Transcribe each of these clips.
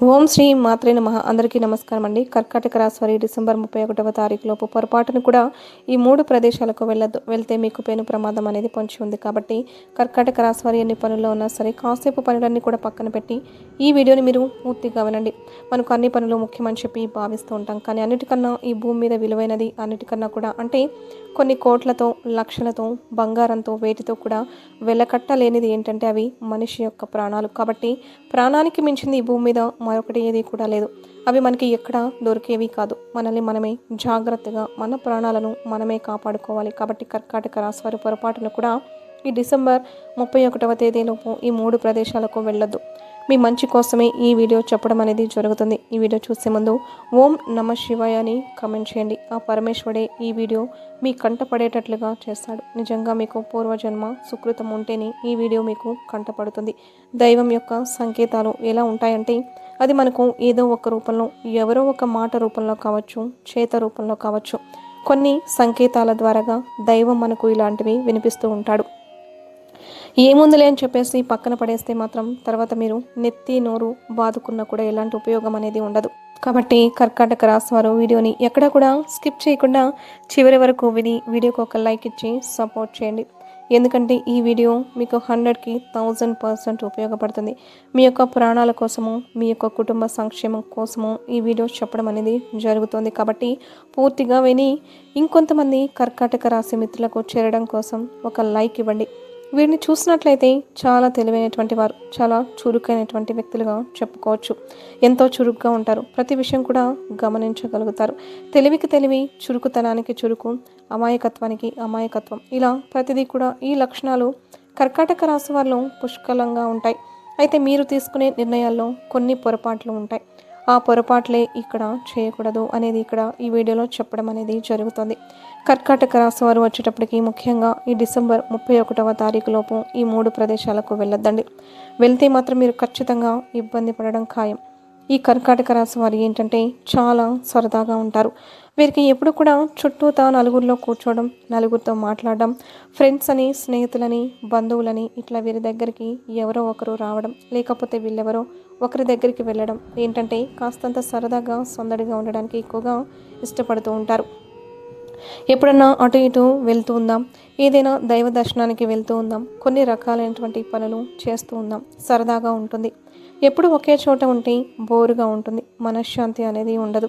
ఓం శ్రీ మాత్రే నమః. అందరికీ నమస్కారం అండి. కర్కాటక రాశి వారి డిసెంబర్ 31వ తారీఖులోపు పొరపాటును కూడా ఈ 3 ప్రదేశాలకు వెళ్ళొద్దు. వెళ్తే మీకు పెను ప్రమాదం అనేది పొంచి ఉంది. కాబట్టి కర్కాటక రాశి వారి ఎన్ని పనుల్లో ఉన్నా సరే కాసేపు పనులన్నీ కూడా పక్కన పెట్టి ఈ వీడియోని మీరు పూర్తిగా వినండి. మనకు అన్ని పనులు ముఖ్యమని చెప్పి భావిస్తూ ఉంటాం. కానీ అన్నిటికన్నా ఈ భూమి మీద విలువైనది అన్నిటికన్నా కూడా అంటే కొన్ని కోట్లతో, లక్షలతో, బంగారంతో, వేటితో కూడా వెలకట్టలేనిది ఏంటంటే అవి మనిషి యొక్క ప్రాణాలు. కాబట్టి ప్రాణానికి మించింది ఈ భూమి మీద మరొకటి ఏది కూడా లేదు. అవి మనకి ఎక్కడ దొరికేవి కాదు. మనల్ని మనమే జాగ్రత్తగా మన ప్రాణాలను మనమే కాపాడుకోవాలి. కాబట్టి కర్కాటక రాశి వారి పొరపాటును కూడా ఈ డిసెంబర్ 31వ తేదీలోపు ఈ 3 ప్రదేశాలకు వెళ్ళొద్దు. మీ మంచి కోసమే ఈ వీడియో చెప్పడం అనేది జరుగుతుంది. ఈ వీడియో చూసే ముందు ఓం నమ శివాయ అని కామెంట్ చేయండి. ఆ పరమేశ్వరుడే ఈ వీడియో మీ కంటపడేటట్లుగా చేస్తాడు. నిజంగా మీకు పూర్వజన్మ సుకృతం ఉంటేనే ఈ వీడియో మీకు కంటపడుతుంది. దైవం యొక్క సంకేతాలు ఎలా ఉంటాయంటే అది మనకు ఏదో ఒక రూపంలో, ఎవరో ఒక మాట రూపంలో కావచ్చు, చేత రూపంలో కావచ్చు, కొన్ని సంకేతాల ద్వారాగా దైవం మనకు ఇలాంటివి వినిపిస్తూ ఉంటాడు. ఏముందులే అని చెప్పేసి పక్కన పడేస్తే మాత్రం తర్వాత మీరు నెత్తి నోరు బాదుకున్నా కూడా ఎలాంటి ఉపయోగం అనేది ఉండదు. కాబట్టి కర్కాటక రాశి వారు వీడియోని ఎక్కడ కూడా స్కిప్ చేయకుండా చివరి వరకు విని వీడియోకి ఒక లైక్ ఇచ్చి సపోర్ట్ చేయండి. ఎందుకంటే ఈ వీడియో మీకు 100కి 1000% ఉపయోగపడుతుంది. మీ యొక్క ప్రాణాల కోసము, మీ యొక్క కుటుంబ సంక్షేమం కోసము ఈ వీడియో చెప్పడం అనేది జరుగుతుంది. కాబట్టి పూర్తిగా విని ఇంకొంతమంది కర్కాటక రాశి మిత్రులకు చేరడం కోసం ఒక లైక్ ఇవ్వండి. వీరిని చూసినట్లయితే చాలా తెలివైనటువంటి వారు, చాలా చురుకైనటువంటి వ్యక్తులుగా చెప్పుకోవచ్చు. ఎంతో చురుగ్గా ఉంటారు. ప్రతి విషయం కూడా గమనించగలుగుతారు. తెలివికి తెలివి, చురుకుతనానికి చురుకు, అమాయకత్వానికి అమాయకత్వం, ఇలా ప్రతిదీ కూడా ఈ లక్షణాలు కర్కాటక రాశి వారిలో పుష్కలంగా ఉంటాయి. అయితే మీరు తీసుకునే నిర్ణయాల్లో కొన్ని పొరపాట్లు ఉంటాయి. ఆ పొరపాట్లే ఇక్కడ చేయకూడదు అనేది ఇక్కడ ఈ వీడియోలో చెప్పడం అనేది జరుగుతుంది. కర్కాటక రాశి వారు వచ్చేటప్పటికి ముఖ్యంగా ఈ డిసెంబర్ 31వ తారీఖులోపు ఈ 3 ప్రదేశాలకు వెళ్ళొద్దండి. వెళ్తే మాత్రం మీరు ఖచ్చితంగా ఇబ్బంది పడడం ఖాయం. ఈ కర్కాటక రాశి వారు ఏంటంటే చాలా సరదాగా ఉంటారు. వీరికి ఎప్పుడు కూడా చుట్టూతా నలుగురిలో కూర్చోవడం, నలుగురితో మాట్లాడడం, ఫ్రెండ్స్ అని, స్నేహితులని, బంధువులని ఇట్లా వీరి దగ్గరికి ఎవరో ఒకరు రావడం, లేకపోతే వీళ్ళెవరో ఒకరి దగ్గరికి వెళ్ళడం ఏంటంటే కాస్తంత సరదాగా సందడిగా ఉండడానికి ఎక్కువగా ఇష్టపడుతూ ఉంటారు. ఎప్పుడన్నా అటు ఇటు వెళ్తూ ఉందాం, ఏదైనా దైవ దర్శనానికి వెళ్తూ ఉందాం, కొన్ని రకాలైనటువంటి పనులు చేస్తూ ఉందాం, సరదాగా ఉంటుంది. ఎప్పుడు ఒకే చోట ఉంటే బోరుగా ఉంటుంది, మనశ్శాంతి అనేది ఉండదు.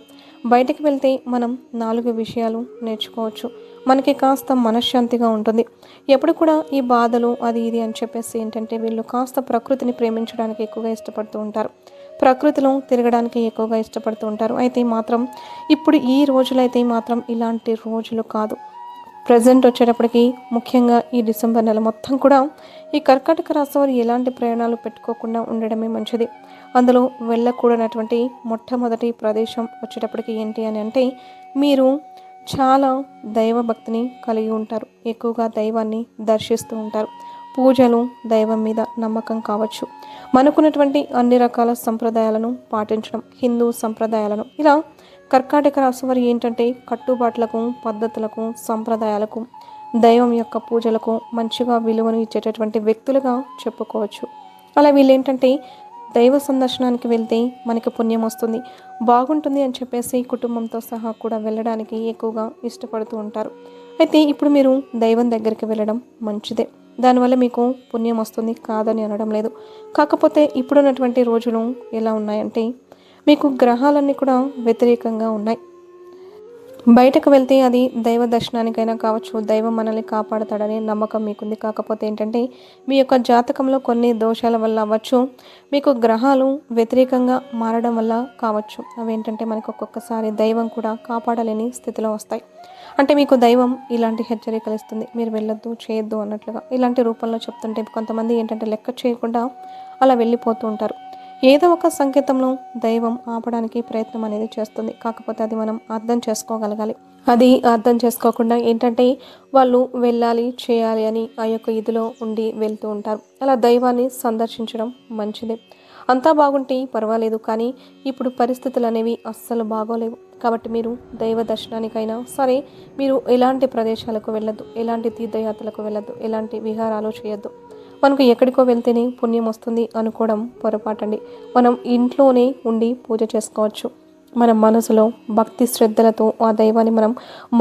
బయటికి వెళ్తే మనం 4 విషయాలు నేర్చుకోవచ్చు, మనకి కాస్త మనశ్శాంతిగా ఉంటుంది. ఎప్పుడు కూడా ఈ బాధలు అది ఇది అని చెప్పేసి ఏంటంటే వీళ్ళు కాస్త ప్రకృతిని ప్రేమించడానికి ఎక్కువగా ఇష్టపడుతూ ఉంటారు. ప్రకృతిలో తిరగడానికి ఎక్కువగా ఇష్టపడుతూ ఉంటారు. అయితే మాత్రం ఇప్పుడు ఈ రోజులైతే మాత్రం ఇలాంటి రోజులు కాదు. ప్రజెంట్ వచ్చేటప్పటికి ముఖ్యంగా ఈ డిసెంబర్ నెల మొత్తం కూడా ఈ కర్కాటక రాశి వారు ఎలాంటి ప్రయాణాలు పెట్టుకోకుండా ఉండడమే మంచిది. అందులో వెళ్ళకూడనటువంటి మొట్టమొదటి ప్రదేశం వచ్చేటప్పటికి ఏంటి అని అంటే మీరు చాలా దైవభక్తిని కలిగి ఉంటారు. ఎక్కువగా దైవాన్ని దర్శిస్తూ ఉంటారు. పూజలు, దైవం మీద నమ్మకం కావచ్చు, మనకున్నటువంటి అన్ని రకాల సంప్రదాయాలను పాటించడం, హిందూ సంప్రదాయాలను, ఇలా కర్కాటక రాశి వారు ఏంటంటే కట్టుబాట్లకు, పద్ధతులకు, సంప్రదాయాలకు, దైవం యొక్క పూజలకు మంచిగా విలువను ఇచ్చేటటువంటి వ్యక్తులుగా చెప్పుకోవచ్చు. అలా వీళ్ళు ఏంటంటే దైవ సందర్శనానికి వెళ్తే మనకి పుణ్యం వస్తుంది, బాగుంటుంది అని చెప్పేసి కుటుంబంతో సహా కూడా వెళ్ళడానికి ఎక్కువగా ఇష్టపడుతూ ఉంటారు. అయితే ఇప్పుడు మీరు దైవం దగ్గరికి వెళ్ళడం మంచిదే, దానివల్ల మీకు పుణ్యం వస్తుంది, కాదని అనడం లేదు. కాకపోతే ఇప్పుడున్నటువంటి రోజులు ఎలా ఉన్నాయంటే మీకు గ్రహాలన్నీ కూడా వ్యతిరేకంగా ఉన్నాయి. బయటకు వెళ్తే అది దైవ దర్శనానికైనా కావచ్చు, దైవం మనల్ని కాపాడతాడనే నమ్మకం మీకుంది. కాకపోతే ఏంటంటే మీ యొక్క జాతకంలో కొన్ని దోషాల వల్ల అవ్వచ్చు, మీకు గ్రహాలు వ్యతిరేకంగా మారడం వల్ల కావచ్చు. అవేంటంటే మనకు ఒక్కొక్కసారి దైవం కూడా కాపాడలేని స్థితిలో వస్తాయి. అంటే మీకు దైవం ఇలాంటి హెచ్చరికలు ఇస్తుంది, మీరు వెళ్ళొద్దు, చేయొద్దు అన్నట్లుగా ఇలాంటి రూపంలో చెప్తుంటే కొంతమంది ఏంటంటే లెక్క చేయకుండా అలా వెళ్ళిపోతూ ఉంటారు. ఏదో ఒక సంకేతంలో దైవం ఆపడానికి ప్రయత్నం అనేది చేస్తుంది. కాకపోతే అది మనం అర్థం చేసుకోగలగాలి. అది అర్థం చేసుకోకుండా ఏంటంటే వాళ్ళు వెళ్ళాలి, చేయాలి అని ఆ యొక్క ఇదిలో ఉండి వెళ్తూ ఉంటారు. అలా దైవాన్ని సందర్శించడం మంచిదే. అంతా బాగుంటే పర్వాలేదు, కానీ ఇప్పుడు పరిస్థితులు అనేవి అస్సలు బాగోలేవు. కాబట్టి మీరు దైవ దర్శనానికైనా సరే మీరు ఎలాంటి ప్రదేశాలకు వెళ్ళొద్దు, ఎలాంటి తీర్థయాత్రలకు వెళ్ళొద్దు, ఎలాంటి విహారాలు చేయొద్దు. మనకు ఎక్కడికో వెళ్తేనే పుణ్యం వస్తుంది అనుకోవడం పొరపాటండి. మనం ఇంట్లోనే ఉండి పూజ చేసుకోవచ్చు. మన మనసులో భక్తి శ్రద్ధలతో ఆ దైవాన్ని మనం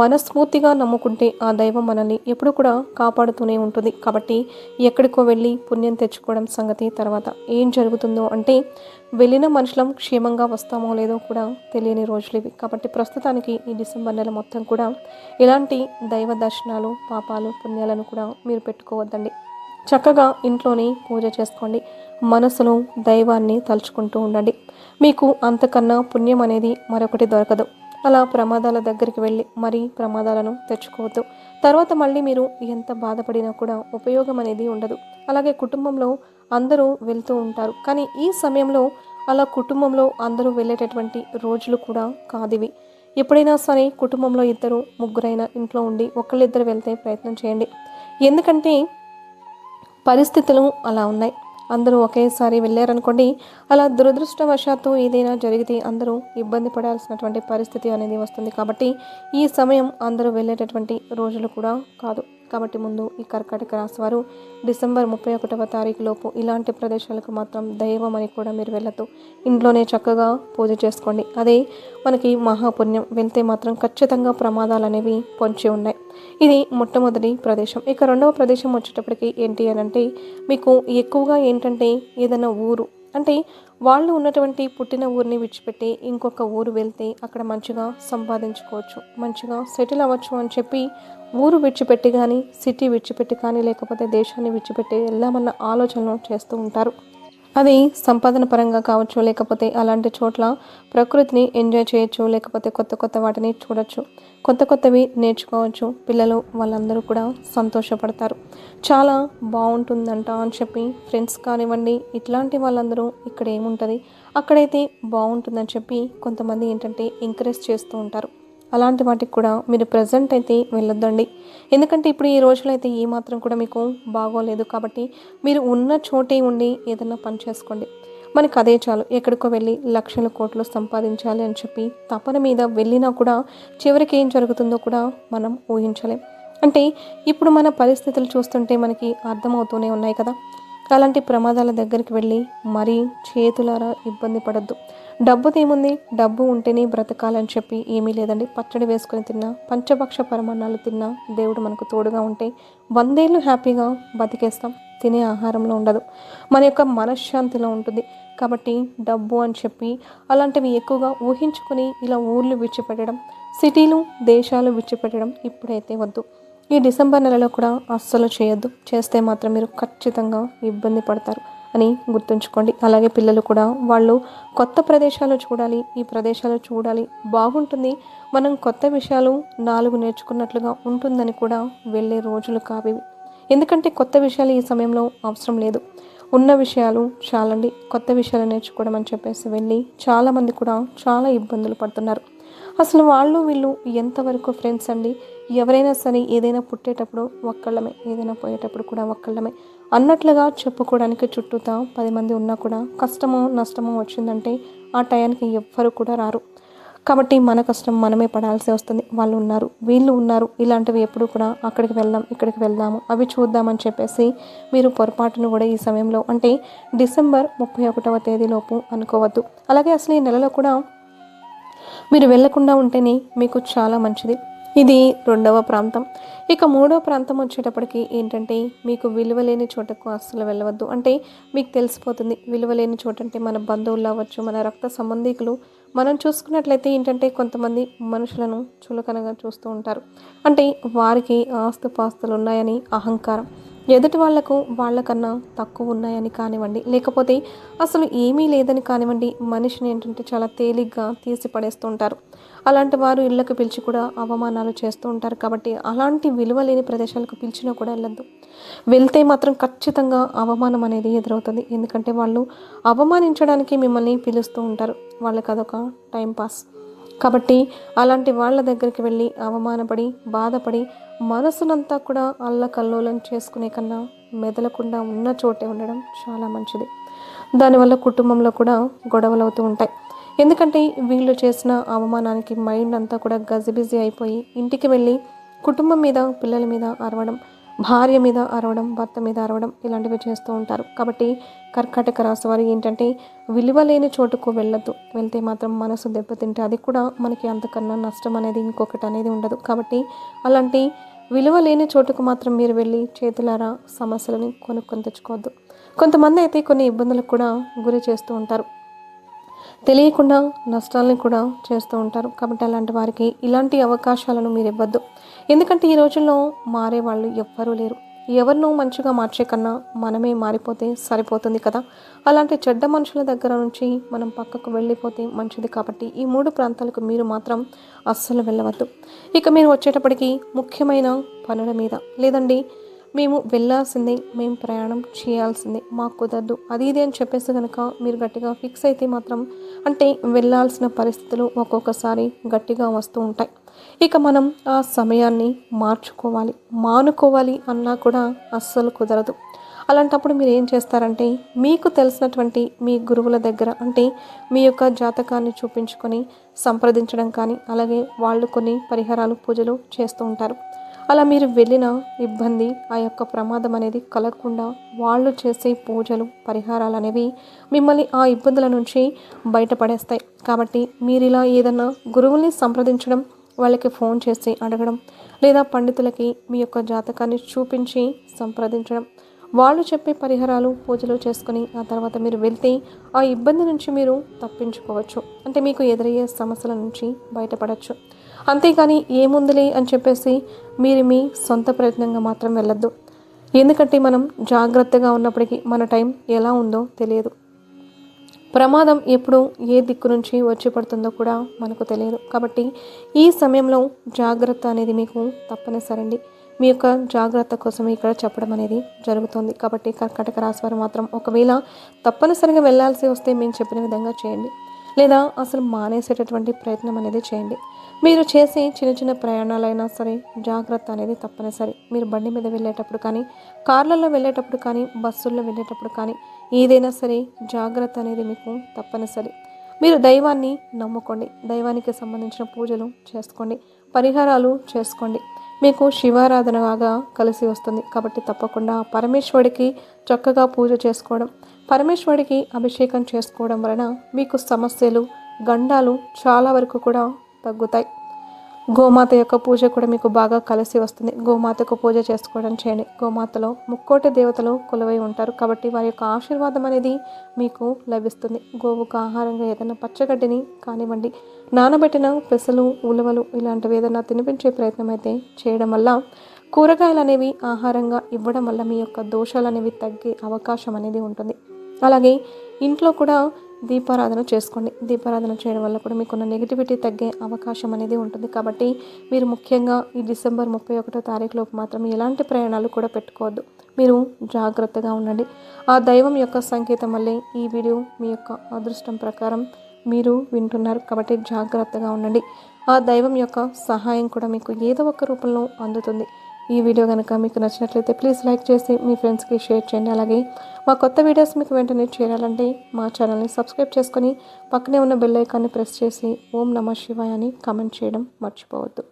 మనస్ఫూర్తిగా నమ్ముకుంటే ఆ దైవం మనల్ని ఎప్పుడు కూడా కాపాడుతూనే ఉంటుంది. కాబట్టి ఎక్కడికో వెళ్ళి పుణ్యం తెచ్చుకోవడం సంగతి తర్వాత. ఏం జరుగుతుందో అంటే వెళ్ళిన మనుషులం క్షేమంగా వస్తామో లేదో కూడా తెలియని రోజులు ఇవి. కాబట్టి ప్రస్తుతానికి ఈ డిసెంబర్ నెల మొత్తం కూడా ఇలాంటి దైవ దర్శనాలు పాపాలు పుణ్యాలను కూడా మీరు పెట్టుకోవద్దండి. చక్కగా ఇంట్లోనే పూజ చేసుకోండి. మనసులో దైవాన్ని తలుచుకుంటూ ఉండండి. మీకు అంతకన్నా పుణ్యం అనేది మరొకటి దొరకదు. అలా ప్రమాదాల దగ్గరికి వెళ్ళి మరీ ప్రమాదాలను తెచ్చుకోవద్దు. తర్వాత మళ్ళీ మీరు ఎంత బాధపడినా కూడా ఉపయోగం అనేది ఉండదు. అలాగే కుటుంబంలో అందరూ వెళ్తూ ఉంటారు, కానీ ఈ సమయంలో అలా కుటుంబంలో అందరూ వెళ్ళేటటువంటి రోజులు కూడా కాదివి. ఎప్పుడైనా సరే కుటుంబంలో ఇద్దరు ముగ్గురైనా ఇంట్లో ఉండి ఒకళ్ళిద్దరు వెళ్తే ప్రయత్నం చేయండి. ఎందుకంటే పరిస్థితులు అలా ఉన్నాయి. అందరూ ఒకేసారి వెళ్ళారనుకోండి, అలా దురదృష్టవశాత్తు ఏదైనా జరిగితే అందరూ ఇబ్బంది పడాల్సినటువంటి పరిస్థితి అనేది వస్తుంది. కాబట్టి ఈ సమయం అందరూ వెళ్ళేటటువంటి రోజులు కూడా కాదు. కాబట్టి ముందు ఈ కర్కాటక రాశి వారు డిసెంబర్ 31వ తారీఖు లోపు ఇలాంటి ప్రదేశాలకు మాత్రం దైవం అని కూడా మీరు వెళ్ళొద్దు. ఇంట్లోనే చక్కగా పూజ చేసుకోండి. అదే మనకి మహాపుణ్యం. వెళ్తే మాత్రం ఖచ్చితంగా ప్రమాదాలు అనేవి పొంచి ఉన్నాయి. ఇది మొట్టమొదటి ప్రదేశం. ఇక రెండవ ప్రదేశం వచ్చేటప్పటికి ఏంటి అని అంటే మీకు ఎక్కువగా ఏంటంటే ఏదైనా ఊరు అంటే వాళ్ళు ఉన్నటువంటి పుట్టిన ఊరిని విడిచిపెట్టి ఇంకొక ఊరు వెళ్తే అక్కడ మంచిగా సంపాదించుకోవచ్చు, మంచిగా సెటిల్ అవ్వచ్చు అని చెప్పి ఊరు విడిచిపెట్టి కానీ సిటీ విడిచిపెట్టి కానీ లేకపోతే దేశాన్ని విడిచిపెట్టి వెళ్దామన్న ఆలోచనలు చేస్తూ ఉంటారు. అది సంపాదన పరంగా కావచ్చు, లేకపోతే అలాంటి చోట్ల ప్రకృతిని ఎంజాయ్ చేయొచ్చు, లేకపోతే కొత్త కొత్త వాటిని చూడొచ్చు, కొత్త కొత్తవి నేర్చుకోవచ్చు. పిల్లలు వాళ్ళందరూ కూడా సంతోషపడతారు. చాలా బాగుంటుందంట అని చెప్పి ఫ్రెండ్స్ కానివ్వండి ఇట్లాంటి వాళ్ళందరూ ఇక్కడ ఏముంటుంది అక్కడైతే బాగుంటుందని చెప్పి కొంతమంది ఏంటంటే ఎంకరేజ్ చేస్తూ ఉంటారు. అలాంటి వాటికి కూడా మీరు ప్రజెంట్ అయితే వెళ్ళొద్దండి. ఎందుకంటే ఇప్పుడు ఈ రోజులో అయితే ఏమాత్రం కూడా మీకు బాగోలేదు. కాబట్టి మీరు ఉన్న చోటే ఉండి ఏదైనా పని చేసుకోండి. మనకు అదే చాలు. ఎక్కడికో వెళ్ళి లక్షల కోట్లు సంపాదించాలి అని చెప్పి తపన మీద వెళ్ళినా కూడా చివరికి ఏం జరుగుతుందో కూడా మనం ఊహించలేం. అంటే ఇప్పుడు మన పరిస్థితులు చూస్తుంటే మనకి అర్థమవుతూనే ఉన్నాయి కదా. అలాంటి ప్రమాదాల దగ్గరికి వెళ్ళి మరీ చేతులారా ఇబ్బంది పడద్దు. డబ్బుదేముంది, డబ్బు ఉంటేనే బ్రతకాలని చెప్పి ఏమీ లేదండి. పచ్చడి వేసుకొని తిన్నా, పంచభక్ష పరమాన్నాలు తిన్నా దేవుడు మనకు తోడుగా ఉంటే 100 ఏళ్ళు హ్యాపీగా బతికేస్తాం. తినే ఆహారంలో ఉండదు, మన యొక్క మనశ్శాంతిలో ఉంటుంది. కాబట్టి డబ్బు అని చెప్పి అలాంటివి ఎక్కువగా ఊహించుకొని ఇలా ఊర్లు విడిచిపెట్టడం, సిటీలు దేశాలు విడిచిపెట్టడం ఇప్పుడైతే వద్దు. ఈ డిసెంబర్ నెలలో కూడా అస్సలు చేయొద్దు. చేస్తే మాత్రం మీరు ఖచ్చితంగా ఇబ్బంది పడతారు అని గుర్తుంచుకోండి. అలాగే పిల్లలు కూడా వాళ్ళు కొత్త ప్రదేశాలు చూడాలి, ఈ ప్రదేశాలు చూడాలి, బాగుంటుంది, మనం కొత్త విషయాలు 4 నేర్చుకున్నట్లుగా ఉంటుందని కూడా వెళ్ళే రోజులు కావివి. ఎందుకంటే కొత్త విషయాలు ఈ సమయంలో అవసరం లేదు. ఉన్న విషయాలు చాలండి. కొత్త విషయాలు నేర్చుకోవడం అని చెప్పేసి వెళ్ళి చాలామంది కూడా చాలా ఇబ్బందులు పడుతున్నారు. అసలు వాళ్ళు వీళ్ళు ఎంతవరకు ఫ్రెండ్స్ అండి. ఎవరైనా సరే ఏదైనా పుట్టేటప్పుడు ఒక్కళ్ళమే, ఏదైనా పోయేటప్పుడు కూడా ఒక్కళ్ళమే అన్నట్లుగా చెప్పుకోవడానికి చుట్టూతా 10 మంది ఉన్నా కూడా కష్టమో నష్టమో వచ్చిందంటే ఆ టయానికి ఎవ్వరు కూడా రారు. కాబట్టి మన కష్టం మనమే పడాల్సి వస్తుంది. వాళ్ళు ఉన్నారు, వీళ్ళు ఉన్నారు, ఇలాంటివి ఎప్పుడు కూడా అక్కడికి వెళ్దాం ఇక్కడికి వెళ్దాము అవి చూద్దామని చెప్పేసి మీరు పొరపాటును కూడా ఈ సమయంలో అంటే డిసెంబర్ 31వ తేదీలోపు అనుకోవద్దు. అలాగే అసలు ఈ నెలలో కూడా మీరు వెళ్లకుండా ఉంటేనే మీకు చాలా మంచిది. ఇది రెండవ ప్రాంతం. ఇక మూడవ ప్రాంతం వచ్చేటప్పటికి ఏంటంటే మీకు విలువలేని చోటకు అస్సలు వెళ్ళవద్దు. అంటే మీకు తెలిసిపోతుంది విలువలేని చోట అంటే మన బంధువులు అవ్వచ్చు, మన రక్త సంబంధికులు. మనం చూసుకున్నట్లయితే ఏంటంటే కొంతమంది మనుషులను చులకనగా చూస్తూ ఉంటారు. అంటే వారికి ఆస్తుపాస్తులు ఉన్నాయని అహంకారం, ఎదుటి వాళ్లకు వాళ్ళకన్నా తక్కువ ఉన్నాయని కానివ్వండి, లేకపోతే అసలు ఏమీ లేదని కానివ్వండి, మనిషిని ఏంటంటే చాలా తేలిగ్గా తీసి పడేస్తూ ఉంటారు. అలాంటి వారు ఇళ్ళకు పిలిచి కూడా అవమానాలు చేస్తూ ఉంటారు. కాబట్టి అలాంటి విలువ లేని ప్రదేశాలకు పిలిచినా కూడా వెళ్ళొద్దు. వెళ్తే మాత్రం ఖచ్చితంగా అవమానం అనేది ఎదురవుతుంది. ఎందుకంటే వాళ్ళు అవమానించడానికి మిమ్మల్ని పిలుస్తూ ఉంటారు. వాళ్ళకి అదొక టైంపాస్. కాబట్టి అలాంటి వాళ్ళ దగ్గరికి వెళ్ళి అవమానపడి బాధపడి మనసునంతా కూడా అల్లకల్లోలం చేసుకునే కన్నా మెదలకుండా ఉన్న చోటే ఉండడం చాలా మంచిది. దానివల్ల కుటుంబంలో కూడా గొడవలు అవుతూ ఉంటాయి. ఎందుకంటే వీళ్ళు చేసిన అవమానానికి మైండ్ అంతా కూడా గజిబిజి అయిపోయి ఇంటికి వెళ్ళి కుటుంబం మీద పిల్లల మీద అరవడం, భార్య మీద అరవడం, భర్త మీద అరవడం ఇలాంటివి చేస్తూ ఉంటారు. కాబట్టి కర్కాటక రాశి వారు ఏంటంటే విలువ లేని చోటుకు వెళ్ళొద్దు. వెళ్తే మాత్రం మనసు దెబ్బతింటే అది కూడా మనకి అంతకన్నా నష్టం అనేది ఇంకొకటి అనేది ఉండదు. కాబట్టి అలాంటి విలువ లేని చోటుకు మాత్రం మీరు వెళ్ళి చేతులారా సమస్యలని కొనుక్కొని తెచ్చుకోవద్దు. కొంతమంది అయితే కొన్ని ఇబ్బందులకు కూడా గురి చేస్తూ ఉంటారు. తెలియకుండా నష్టాలని కూడా చేస్తూ ఉంటారు. కాబట్టి అలాంటి వారికి ఇలాంటి అవకాశాలను మీరు ఇవ్వద్దు. ఎందుకంటే ఈ రోజుల్లో మారే వాళ్ళు ఎవ్వరూ లేరు. ఎవరినో మంచిగా మార్చే కన్నా మనమే మారిపోతే సరిపోతుంది కదా. అలాంటి చెడ్డ మనుషుల దగ్గర నుంచి మనం పక్కకు వెళ్ళిపోతే మంచిది. కాబట్టి ఈ 3 ప్రాంతాలకు మీరు మాత్రం అస్సలు వెళ్ళవద్దు. ఇక మీరు వచ్చేటప్పటికి ముఖ్యమైన పనుల మీద లేదండి మేము వెళ్ళాల్సిందే, మేము ప్రయాణం చేయాల్సిందే, మాకు కుదరదు అది ఇది అని చెప్పేసి కనుక మీరు గట్టిగా ఫిక్స్ అయితే మాత్రం అంటే వెళ్ళాల్సిన పరిస్థితులు ఒక్కొక్కసారి గట్టిగా వస్తూ ఉంటాయి. ఇక మనం ఆ సమయాన్ని మానుకోవాలి అన్నా కూడా అస్సలు కుదరదు. అలాంటప్పుడు మీరు ఏం చేస్తారంటే మీకు తెలిసినటువంటి మీ గురువుల దగ్గర అంటే మీ యొక్క జాతకాన్ని చూపించుకొని సంప్రదించడం కానీ అలాగే వాళ్ళు కొన్ని పరిహారాలు పూజలు చేస్తూ ఉంటారు. అలా మీరు వెళ్ళిన ఇబ్బంది ఆ యొక్క ప్రమాదం అనేది కలగకుండా వాళ్ళు చేసే పూజలు పరిహారాలు అనేవి మిమ్మల్ని ఆ ఇబ్బందుల నుంచి బయటపడేస్తాయి. కాబట్టి మీరు ఇలా ఏదన్నా గురువుల్ని సంప్రదించడం, వాళ్ళకి ఫోన్ చేసి అడగడం లేదా పండితులకి మీ యొక్క జాతకాన్ని చూపించి సంప్రదించడం, వాళ్ళు చెప్పే పరిహారాలు పూజలు చేసుకుని ఆ తర్వాత మీరు వెళ్తే ఆ ఇబ్బంది నుంచి మీరు తప్పించుకోవచ్చు. అంటే మీకు ఎదురయ్యే సమస్యల నుంచి బయటపడవచ్చు. అంతేకాని ఏముందిలే అని చెప్పేసి మీరు మీ సొంత ప్రయత్నంగా మాత్రం వెళ్ళొద్దు. ఎందుకంటే మనం జాగ్రత్తగా ఉన్నప్పటికీ మన టైం ఎలా ఉందో తెలియదు. ప్రమాదం ఎప్పుడు ఏ దిక్కు నుంచి వచ్చి పడుతుందో కూడా మనకు తెలియదు. కాబట్టి ఈ సమయంలో జాగ్రత్త అనేది మీకు తప్పనిసరండి. మీ యొక్క జాగ్రత్త కోసం ఇక్కడ చెప్పడం అనేది జరుగుతుంది. కాబట్టి కర్కాటక రాశి వారు మాత్రం ఒకవేళ తప్పనిసరిగా వెళ్ళాల్సి వస్తే మేము చెప్పిన విధంగా చేయండి, లేదా అసలు మానేసేటటువంటి ప్రయత్నం అనేది చేయండి. మీరు చేసే చిన్న చిన్న ప్రయాణాలైనా సరే జాగ్రత్త అనేది తప్పనిసరి. మీరు బండి మీద వెళ్ళేటప్పుడు కానీ, కార్లలో వెళ్ళేటప్పుడు కానీ, బస్సుల్లో వెళ్ళేటప్పుడు కానీ ఏదైనా సరే జాగ్రత్త అనేది మీకు తప్పనిసరి. మీరు దైవాన్ని నమ్ముకోండి, దైవానికి సంబంధించిన పూజలు చేసుకోండి, పరిహారాలు చేసుకోండి. మీకు శివారాధనగా కలిసి వస్తుంది. కాబట్టి తప్పకుండా పరమేశ్వరుడికి చక్కగా పూజ చేసుకోవడం, పరమేశ్వరుడికి అభిషేకం చేసుకోవడం వలన మీకు సమస్యలు, గండాలు చాలా వరకు కూడా తగ్గుతాయి. గోమాత యొక్క పూజ కూడా మీకు బాగా కలిసి వస్తుంది. గోమాతకు పూజ చేసుకోవడం చేయండి. గోమాతలో ముక్కోటి దేవతలు కొలువై ఉంటారు. కాబట్టి వారి యొక్క ఆశీర్వాదం అనేది మీకు లభిస్తుంది. గోవుకు ఆహారంగా ఏదైనా పచ్చగడ్డిని కానివ్వండి, నానబెట్టిన పెసలు, ఉలవలు ఇలాంటివి ఏదైనా తినిపించే ప్రయత్నం అయితే చేయడం వల్ల, కూరగాయలు అనేవి ఆహారంగా ఇవ్వడం వల్ల మీ యొక్క దోషాలు అనేవి తగ్గే అవకాశం అనేది ఉంటుంది. అలాగే ఇంట్లో కూడా దీపారాధన చేసుకోండి. దీపారాధన చేయడం వల్ల కూడా మీకున్న నెగిటివిటీ తగ్గే అవకాశం అనేది ఉంటుంది. కాబట్టి మీరు ముఖ్యంగా ఈ డిసెంబర్ 31వ తారీఖులోపు మాత్రం ఎలాంటి ప్రయాణాలు కూడా పెట్టుకోవద్దు. మీరు జాగ్రత్తగా ఉండండి. ఆ దైవం యొక్క సంకేతం వల్లే ఈ వీడియో మీ యొక్క అదృష్టం ప్రకారం మీరు వింటున్నారు. కాబట్టి జాగ్రత్తగా ఉండండి. ఆ దైవం యొక్క సహాయం కూడా మీకు ఏదో ఒక రూపంలో అందుతుంది. ఈ వీడియో కనుక మీకు నచ్చినట్లయితే ప్లీజ్ లైక్ చేసి మీ ఫ్రెండ్స్కి షేర్ చేయండి. అలాగే మా కొత్త వీడియోస్ మీకు వెంటనే చేరాలంటే మా ఛానల్ని సబ్స్క్రైబ్ చేసుకొని పక్కనే ఉన్న బెల్ ఐకాన్ని ప్రెస్ చేసి ఓం నమః శివాయ అని కామెంట్ చేయడం మర్చిపోవద్దు.